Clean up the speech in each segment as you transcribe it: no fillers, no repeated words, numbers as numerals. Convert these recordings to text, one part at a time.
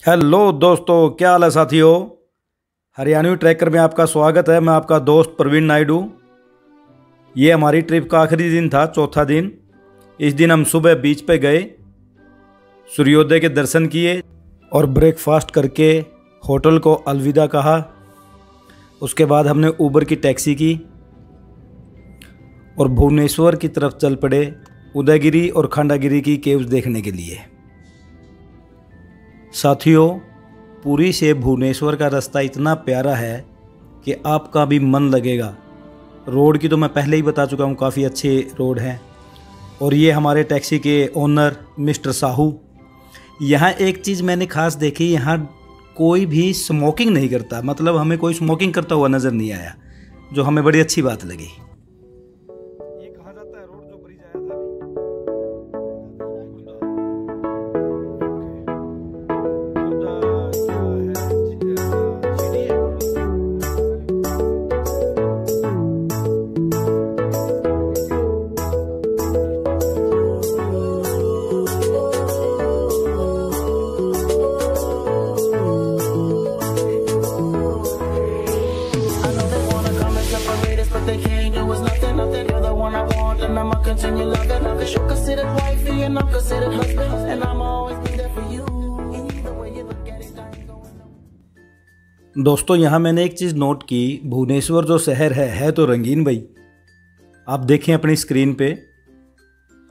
Hello दोस्तों, क्या हाल है साथियों। हरियाणवी ट्रैकर में आपका स्वागत है। मैं आपका दोस्त प्रवीण नायडू। ये हमारी ट्रिप का आखिरी दिन था, चौथा दिन। इस दिन हम सुबह बीच पे गए, सूर्योदय के दर्शन किए और ब्रेकफास्ट करके होटल को अलविदा कहा। उसके बाद हमने उबर की टैक्सी की और भुवनेश्वर की तरफ चल पड़े, उदयगिरी और खंडागिरी की केव्स देखने के लिए। साथियों, पुरी से भुवनेश्वर का रास्ता इतना प्यारा है कि आपका भी मन लगेगा। रोड की तो मैं पहले ही बता चुका हूँ, काफ़ी अच्छे रोड हैं। और ये हमारे टैक्सी के ओनर मिस्टर साहू। यहाँ एक चीज़ मैंने खास देखी, यहाँ कोई भी स्मोकिंग नहीं करता। मतलब हमें कोई स्मोकिंग करता हुआ नज़र नहीं आया, जो हमें बड़ी अच्छी बात लगी। ये कहा जाता है रोड जो ब्रिज आया था। Continue loving, I'm your considered wifey and I'm considered husband, and I'm always be there for you. Either way you look at it, I ain't going. दोस्तों, यहाँ मैंने एक चीज़ नोट की। भुवनेश्वर जो शहर है तो रंगीन भाई। आप देखें अपनी स्क्रीन पे,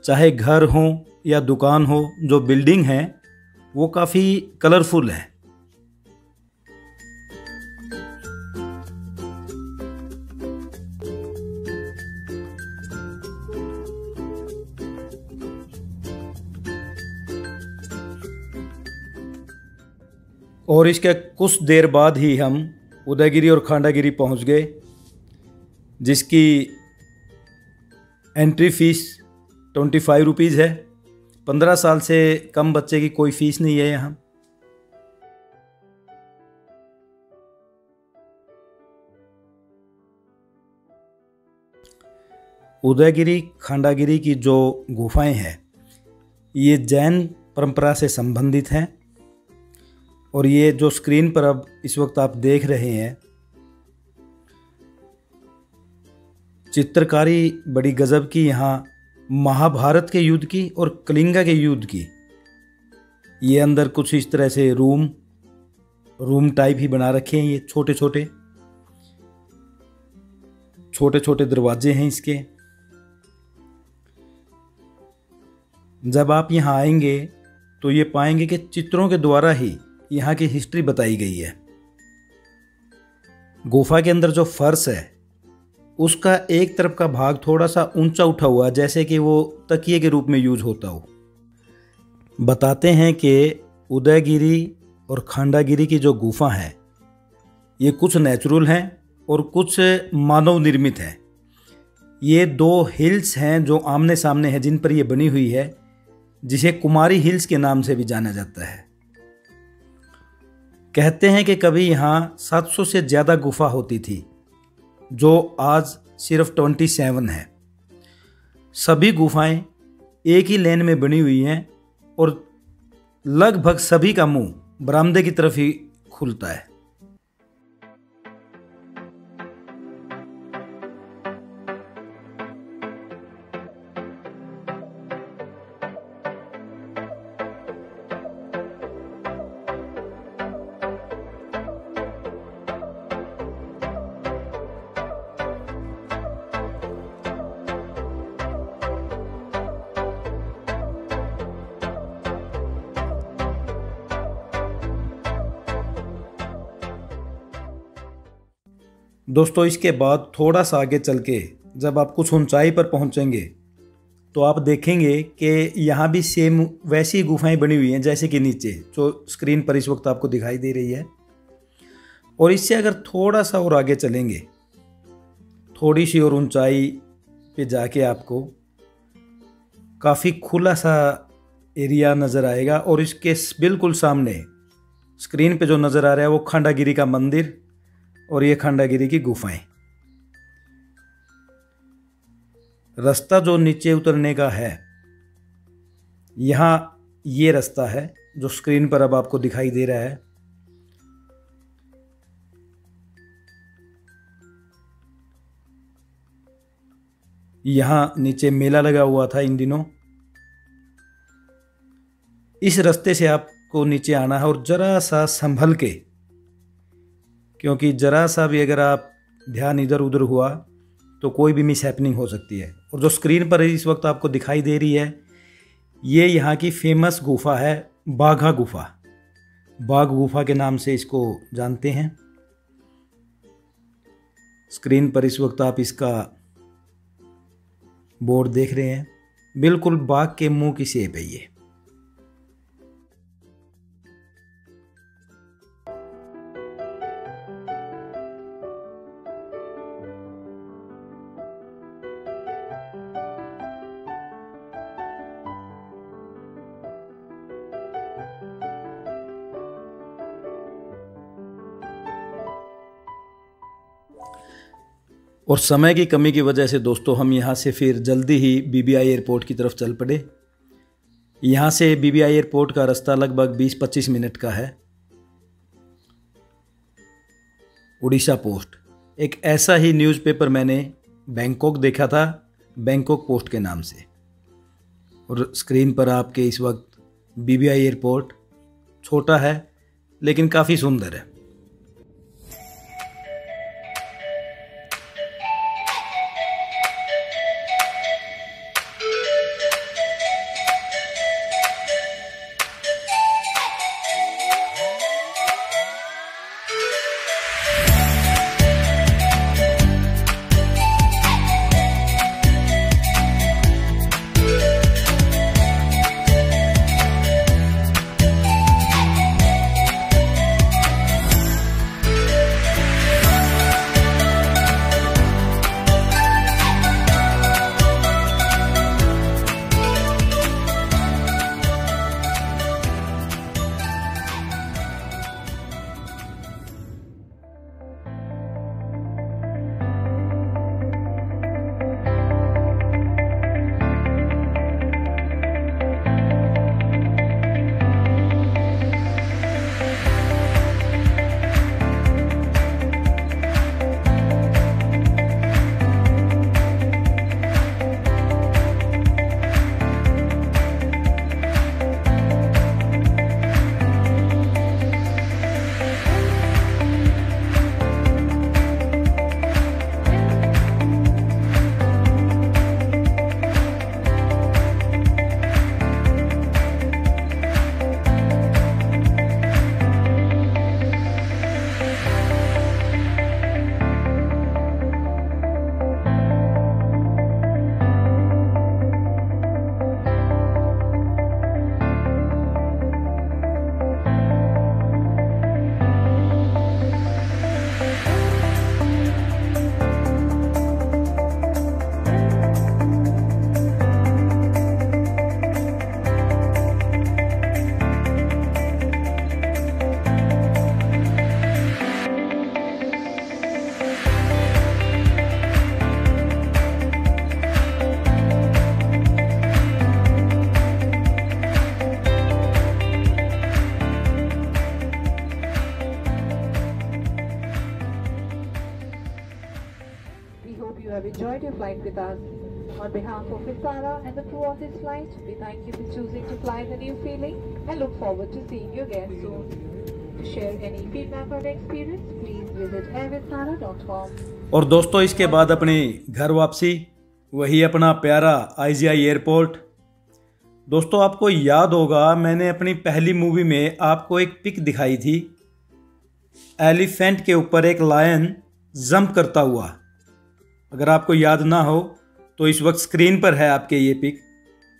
चाहे घर हो या दुकान हो, जो बिल्डिंग है वो काफ़ी कलरफुल है। और इसके कुछ देर बाद ही हम उदयगिरी और खंडागिरी पहुंच गए, जिसकी एंट्री फ़ीस 25 रुपीज़ है। 15 साल से कम बच्चे की कोई फ़ीस नहीं है यहाँ। उदयगिरी खंडागिरी की जो गुफाएं हैं, ये जैन परंपरा से संबंधित हैं। और ये जो स्क्रीन पर अब इस वक्त आप देख रहे हैं, चित्रकारी बड़ी गजब की। यहाँ महाभारत के युद्ध की और कलिंगा के युद्ध की। ये अंदर कुछ इस तरह से रूम टाइप ही बना रखे हैं। ये छोटे छोटे दरवाजे हैं इसके। जब आप यहाँ आएंगे तो ये पाएंगे कि चित्रों के द्वारा ही यहाँ की हिस्ट्री बताई गई है। गुफा के अंदर जो फर्श है, उसका एक तरफ का भाग थोड़ा सा ऊंचा उठा हुआ, जैसे कि वो तकिए के रूप में यूज होता हो। बताते हैं कि उदयगिरी और खंडागिरी की जो गुफा है, ये कुछ नेचुरल हैं और कुछ मानव निर्मित हैं। ये दो हिल्स हैं जो आमने सामने हैं, जिन पर ये बनी हुई है, जिसे कुमारी हिल्स के नाम से भी जाना जाता है। कहते हैं कि कभी यहाँ 700 से ज़्यादा गुफा होती थी, जो आज सिर्फ 27 है। सभी गुफाएं एक ही लेन में बनी हुई हैं और लगभग सभी का मुंह बरामदे की तरफ ही खुलता है। दोस्तों, इसके बाद थोड़ा सा आगे चल के जब आप कुछ ऊंचाई पर पहुंचेंगे तो आप देखेंगे कि यहाँ भी सेम वैसी गुफाएं बनी हुई हैं जैसे कि नीचे जो स्क्रीन पर इस वक्त आपको दिखाई दे रही है। और इससे अगर थोड़ा सा और आगे चलेंगे, थोड़ी सी और ऊंचाई पे जाके आपको काफ़ी खुला सा एरिया नज़र आएगा। और इसके बिल्कुल सामने स्क्रीन पे जो नज़र आ रहा है वो खंडागिरी का मंदिर और ये खंडागिरी की गुफाएं। रास्ता जो नीचे उतरने का है, यहाँ ये रास्ता है जो स्क्रीन पर अब आपको दिखाई दे रहा है। यहाँ नीचे मेला लगा हुआ था इन दिनों। इस रास्ते से आपको नीचे आना है और ज़रा सा संभल के, क्योंकि ज़रा सा भी अगर आप ध्यान इधर उधर हुआ तो कोई भी मिस हैपनिंग हो सकती है। और जो स्क्रीन पर इस वक्त आपको दिखाई दे रही है, ये यहाँ की फेमस गुफा है, बाघा गुफा। बाघ गुफा के नाम से इसको जानते हैं। स्क्रीन पर इस वक्त आप इसका बोर्ड देख रहे हैं, बिल्कुल बाघ के मुंह की शेप है ये। और समय की कमी की वजह से दोस्तों हम यहाँ से फिर जल्दी ही BBI एयरपोर्ट की तरफ चल पड़े। यहाँ से BBI एयरपोर्ट का रास्ता लगभग 20-25 मिनट का है। उड़ीसा पोस्ट, एक ऐसा ही न्यूज़पेपर मैंने बैंकॉक देखा था, बैंकॉक पोस्ट के नाम से। और स्क्रीन पर आपके इस वक्त BBI एयरपोर्ट छोटा है लेकिन काफ़ी सुंदर है। You have enjoyed your flight with us. On behalf of Vistara and the crew of this flight, we thank you for choosing to fly the new feeling and look forward to seeing you again soon. To share any feedback or experience, please visit airvistara.com. और दोस्तों इसके बाद अपनी घर वापसी, वही अपना प्यारा IGI एयरपोर्ट। दोस्तों आपको याद होगा मैंने अपनी पहली मूवी में आपको एक पिक दिखाई थी, एलिफेंट के ऊपर एक लायन जंप करता हुआ। अगर आपको याद ना हो तो इस वक्त स्क्रीन पर है आपके ये पिक,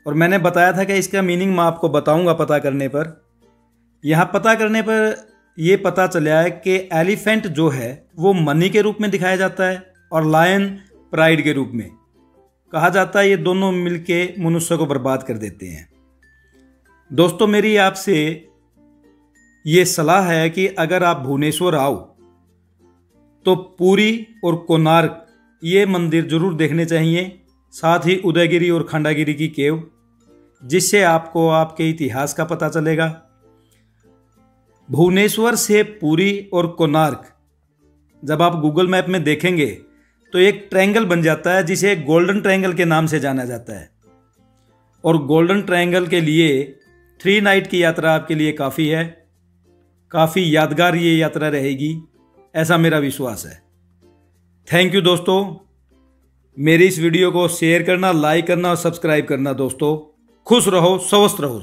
और मैंने बताया था कि इसका मीनिंग मैं आपको बताऊंगा पता करने पर। यहाँ पता करने पर ये पता चला है कि एलिफेंट जो है वो मनी के रूप में दिखाया जाता है और लायन प्राइड के रूप में। कहा जाता है ये दोनों मिलके मनुष्य को बर्बाद कर देते हैं। दोस्तों मेरी आपसे ये सलाह है कि अगर आप भुवनेश्वर आओ तो पुरी और कोणार्क ये मंदिर जरूर देखने चाहिए, साथ ही उदयगिरी और खंडागिरी की केव, जिससे आपको आपके इतिहास का पता चलेगा भुवनेश्वर से पुरी और कोणार्क जब आप गूगल मैप में देखेंगे तो एक ट्रायंगल बन जाता है जिसे गोल्डन ट्रायंगल के नाम से जाना जाता है। और गोल्डन ट्रायंगल के लिए 3 नाइट की यात्रा आपके लिए काफ़ी है, काफ़ी यादगार ये यात्रा रहेगी, ऐसा मेरा विश्वास है। थैंक यू दोस्तों, मेरी इस वीडियो को शेयर करना, लाइक करना और सब्सक्राइब करना दोस्तों। खुश रहो, स्वस्थ रहो।